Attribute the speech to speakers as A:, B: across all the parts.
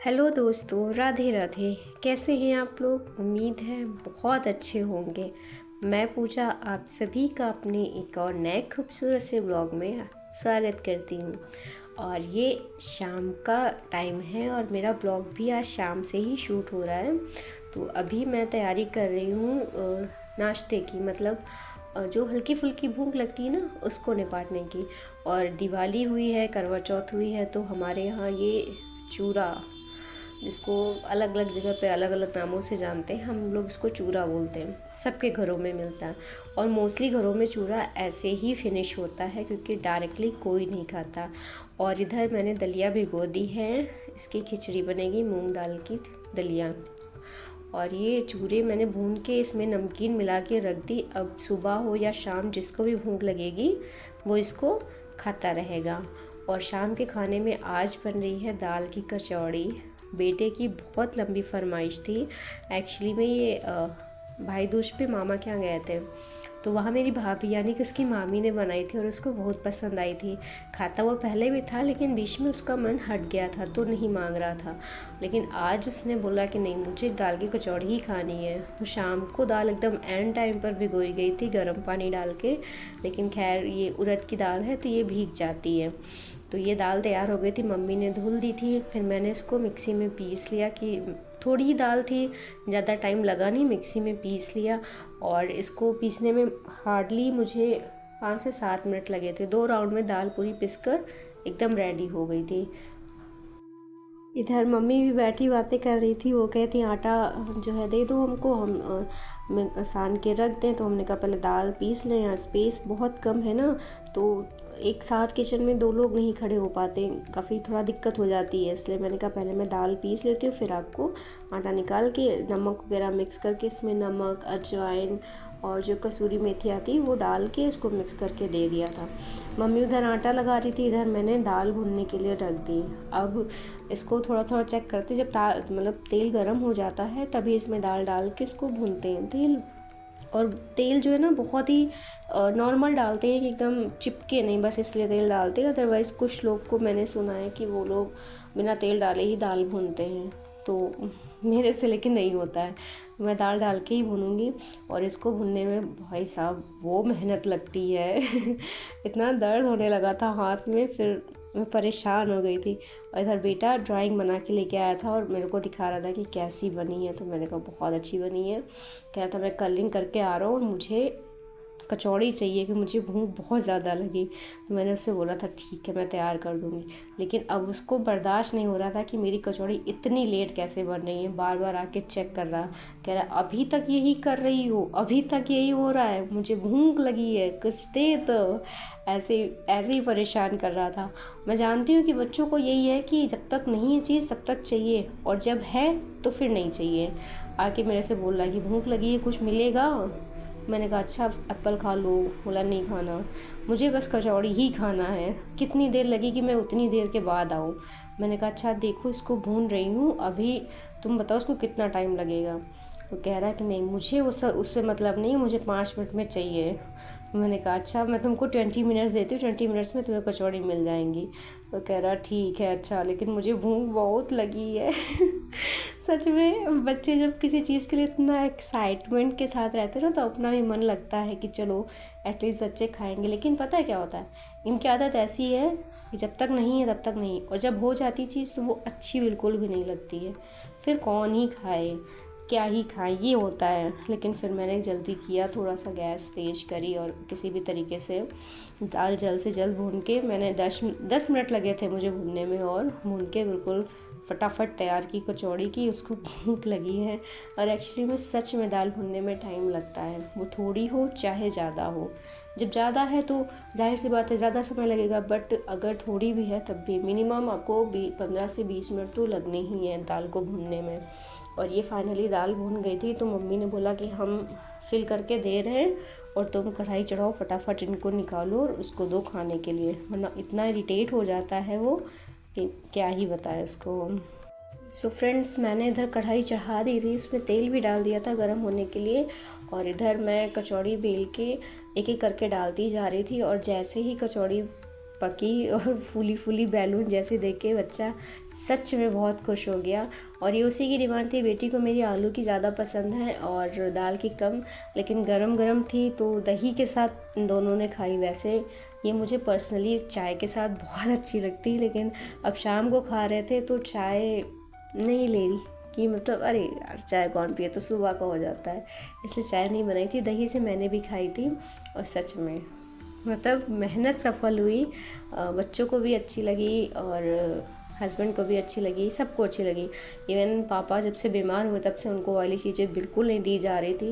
A: Hello दोस्तों, राधे राधे। कैसे हैं आप लोग? उम्मीद है बहुत अच्छे होंगे। मैं पूजा आप सभी का अपने एक और नए खूबसूरत से ब्लॉग में स्वागत करती हूँ। और ये शाम का टाइम है और मेरा ब्लॉग भी आज शाम से ही शूट हो रहा है। तो अभी मैं तैयारी कर रही हूँ नाश्ते की, मतलब जो हल्की फुल्की भूख लगती है ना, उसको निपाटने की। और दिवाली हुई है, करवा चौथ हुई है, तो हमारे यहाँ ये चूरा, जिसको अलग अलग जगह पे अलग अलग नामों से जानते हैं, हम लोग इसको चूरा बोलते हैं, सबके घरों में मिलता है। और मोस्टली घरों में चूरा ऐसे ही फिनिश होता है क्योंकि डायरेक्टली कोई नहीं खाता। और इधर मैंने दलिया भिगो दी है, इसकी खिचड़ी बनेगी, मूंग दाल की दलिया। और ये चूरे मैंने भून के इसमें नमकीन मिला के रख दी। अब सुबह हो या शाम जिसको भी भूख लगेगी वो इसको खाता रहेगा। और शाम के खाने में आज बन रही है दाल की कचौड़ी। बेटे की बहुत लंबी फरमाइश थी। एक्चुअली में ये भाई दूज पे मामा के यहाँ गए थे, तो वहाँ मेरी भाभी यानी कि उसकी मामी ने बनाई थी और उसको बहुत पसंद आई थी। खाता वो पहले भी था, लेकिन बीच में उसका मन हट गया था तो नहीं मांग रहा था। लेकिन आज उसने बोला कि नहीं, मुझे दाल की कचौड़ी ही खानी है। तो शाम को दाल एकदम एंड टाइम पर भिगोई गई थी गर्म पानी डाल के। लेकिन खैर ये उड़द की दाल है तो ये भीग जाती है। तो ये दाल तैयार हो गई थी, मम्मी ने धुल दी थी। फिर मैंने इसको मिक्सी में पीस लिया, कि थोड़ी ही दाल थी, ज़्यादा टाइम लगा नहीं, मिक्सी में पीस लिया। और इसको पीसने में हार्डली मुझे 5 से 7 मिनट लगे थे। 2 राउंड में दाल पूरी पिसकर एकदम रेडी हो गई थी। इधर मम्मी भी बैठी बातें कर रही थी। वो कहती आटा जो है दे दो हमको, हम सान के रख दें। तो हमने कहा पहले दाल पीस लें, यार स्पेस बहुत कम है ना, तो एक साथ किचन में 2 लोग नहीं खड़े हो पाते, काफ़ी थोड़ा दिक्कत हो जाती है। इसलिए मैंने कहा पहले मैं दाल पीस लेती हूँ, फिर आपको आटा निकाल के नमक वगैरह मिक्स करके इसमें नमक, अजवाइन और जो कसूरी मेथी आती है वो डाल के इसको मिक्स करके दे दिया था। मम्मी उधर आटा लगा रही थी, इधर मैंने दाल भूनने के लिए रख दी। अब इसको थोड़ा थोड़ा चेक करते, जब मतलब तेल गर्म हो जाता है तभी इसमें दाल डाल के इसको भूनते हैं। और तेल जो है ना बहुत ही नॉर्मल डालते हैं कि एकदम चिपके नहीं, बस इसलिए तेल डालते हैं। अदरवाइज़ कुछ लोग को मैंने सुना है कि वो लोग बिना तेल डाले ही दाल भूनते हैं, तो मेरे से लेकिन नहीं होता है। मैं दाल डाल के ही भूनूंगी। और इसको भुनने में भाई साहब वो मेहनत लगती है इतना दर्द होने लगा था हाथ में, फिर मैं परेशान हो गई थी। और इधर बेटा ड्राइंग बना के लेके आया था और मेरे को दिखा रहा था कि कैसी बनी है, तो मैंने कहा बहुत अच्छी बनी है। कह रहा था मैं कलरिंग करके आ रहा हूँ और मुझे कचौड़ी चाहिए, कि मुझे भूख बहुत ज़्यादा लगी। तो मैंने उससे बोला था ठीक है मैं तैयार कर दूँगी। लेकिन अब उसको बर्दाश्त नहीं हो रहा था कि मेरी कचौड़ी इतनी लेट कैसे बन रही है। बार बार आके चेक कर रहा, कह रहा अभी तक यही कर रही हो, अभी तक यही हो रहा है, मुझे भूख लगी है, कुछ दे दो। ऐसे ऐसे ही परेशान कर रहा था। मैं जानती हूँ कि बच्चों को यही है कि जब तक नहीं है चीज़ तब तक चाहिए, और जब है तो फिर नहीं चाहिए। आके मेरे से बोल रहा है कि भूख लगी है, कुछ मिलेगा। मैंने कहा अच्छा एप्पल खा लो। बोला नहीं खाना, मुझे बस कचौड़ी ही खाना है। कितनी देर लगेगी, मैं उतनी देर के बाद आऊँ। मैंने कहा अच्छा देखो इसको भून रही हूँ अभी, तुम बताओ उसको कितना टाइम लगेगा। तो कह रहा है कि नहीं मुझे उससे मतलब नहीं, मुझे 5 मिनट में चाहिए। मैंने कहा अच्छा मैं तुमको 20 मिनट्स देती हूँ, 20 मिनट्स में तुम्हें कचौड़ी मिल जाएंगी। तो कह रहा ठीक है अच्छा, लेकिन मुझे भूख बहुत लगी है सच में बच्चे जब किसी चीज़ के लिए इतना एक्साइटमेंट के साथ रहते हैं ना, तो अपना भी मन लगता है कि चलो एटलीस्ट बच्चे खाएंगे। लेकिन पता है क्या होता है, इनकी आदत ऐसी है कि जब तक नहीं है तब तक नहीं, और जब हो जाती चीज़ तो वो अच्छी बिल्कुल भी नहीं लगती है। फिर कौन ही खाए, क्या ही खाएं, ये होता है। लेकिन फिर मैंने जल्दी किया, थोड़ा सा गैस तेज करी और किसी भी तरीके से दाल जल्द से जल्द भून के, मैंने 10 मिनट लगे थे मुझे भूनने में, और भून के बिल्कुल फटाफट तैयार की कचौड़ी की। उसको भूख लगी है। और एक्चुअली में सच में दाल भूनने में टाइम लगता है, वो थोड़ी हो चाहे ज़्यादा हो। जब ज़्यादा है तो जाहिर सी बात है ज़्यादा समय लगेगा, बट अगर थोड़ी भी है तब भी मिनिमम आपको 15 से 20 मिनट तो लगने ही हैं दाल को भूनने में। और ये फाइनली दाल भून गई थी, तो मम्मी ने बोला कि हम फिल करके दे रहे हैं और तुम कढ़ाई चढ़ाओ, फटाफट इनको निकालो और उसको दो खाने के लिए, वरना इतना इरिटेट हो जाता है वो कि क्या ही बताएं इसको। सो फ्रेंड्स, मैंने इधर कढ़ाई चढ़ा दी थी, इसमें तेल भी डाल दिया था गर्म होने के लिए। और इधर मैं कचौड़ी बेल के एक एक करके डालती जा रही थी। और जैसे ही कचौड़ी पकी और फूली फूली बैलून जैसे देख के बच्चा सच में बहुत खुश हो गया। और ये उसी की डिमांड थी, बेटी को मेरी आलू की ज़्यादा पसंद है और दाल की कम, लेकिन गरम गरम थी तो दही के साथ इन दोनों ने खाई। वैसे ये मुझे पर्सनली चाय के साथ बहुत अच्छी लगती, लेकिन अब शाम को खा रहे थे तो चाय नहीं ले रही कि मतलब अरे यार चाय कौन पिए, तो सुबह का हो जाता है, इसलिए चाय नहीं बनाई थी। दही से मैंने भी खाई थी और सच में मतलब मेहनत सफल हुई। बच्चों को भी अच्छी लगी और हस्बैंड को भी अच्छी लगी, सबको अच्छी लगी। इवन पापा जब से बीमार हुए तब से उनको ऑयली चीज़ें बिल्कुल नहीं दी जा रही थी।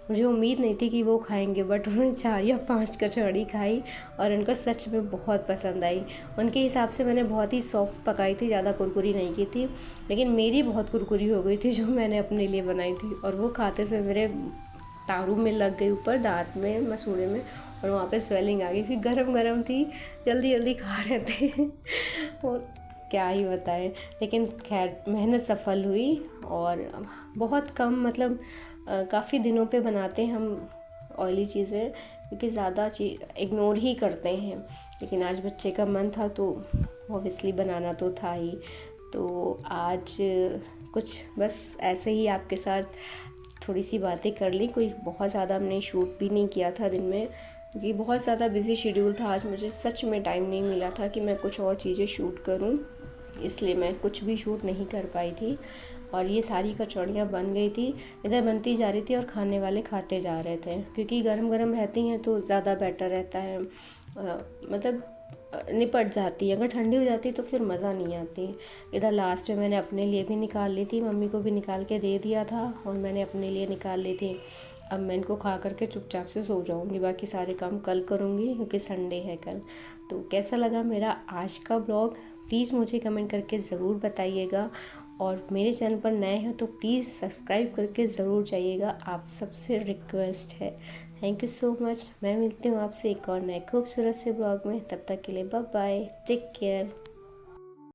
A: मुझे उम्मीद नहीं थी कि वो खाएंगे, बट उन्होंने 4 या 5 कचौड़ी खाई और उनको सच में बहुत पसंद आई। उनके हिसाब से मैंने बहुत ही सॉफ्ट पकाई थी, ज़्यादा कुरकुरी नहीं की थी, लेकिन मेरी बहुत कुरकुरी हो गई थी जो मैंने अपने लिए बनाई थी। और वो खाते से मेरे तारू में लग गई, ऊपर दांत में, मसूड़े में, और वहाँ पे स्वेलिंग आ गई। फिर गरम गरम थी, जल्दी जल्दी खा रहे थे और क्या ही बताएं। लेकिन खैर मेहनत सफल हुई। और बहुत कम मतलब काफ़ी दिनों पे बनाते हैं हम ऑयली चीज़ें, क्योंकि ज़्यादा इग्नोर ही करते हैं। लेकिन आज बच्चे का मन था तो ऑब्वियसली बनाना तो था ही। तो आज कुछ बस ऐसे ही आपके साथ थोड़ी सी बातें कर ली। कोई बहुत ज़्यादा हमने शूट भी नहीं किया था दिन में, क्योंकि बहुत ज़्यादा बिजी शेड्यूल था आज। मुझे सच में टाइम नहीं मिला था कि मैं कुछ और चीज़ें शूट करूं, इसलिए मैं कुछ भी शूट नहीं कर पाई थी। और ये सारी कचौड़ियाँ बन गई थी, इधर बनती जा रही थी और खाने वाले खाते जा रहे थे, क्योंकि गरम गरम रहती हैं तो ज़्यादा बेटर रहता है। मतलब निपट जाती है। अगर ठंडी हो जाती तो फिर मज़ा नहीं आती। इधर लास्ट में मैंने अपने लिए भी निकाल ली थी, मम्मी को भी निकाल के दे दिया था और मैंने अपने लिए निकाल ली थी। अब मैं इनको खा करके चुपचाप से सो जाऊंगी, बाकी सारे काम कल करूंगी क्योंकि संडे है कल। तो कैसा लगा मेरा आज का ब्लॉग, प्लीज़ मुझे कमेंट करके ज़रूर बताइएगा। और मेरे चैनल पर नए हैं तो प्लीज़ सब्सक्राइब करके ज़रूर जाइएगा, आप सबसे रिक्वेस्ट है। Thank you so much. मैं मिलती हूँ आपसे एक और नए खूबसूरत से ब्लॉग में, तब तक के लिए बाय बाय, टेक केयर।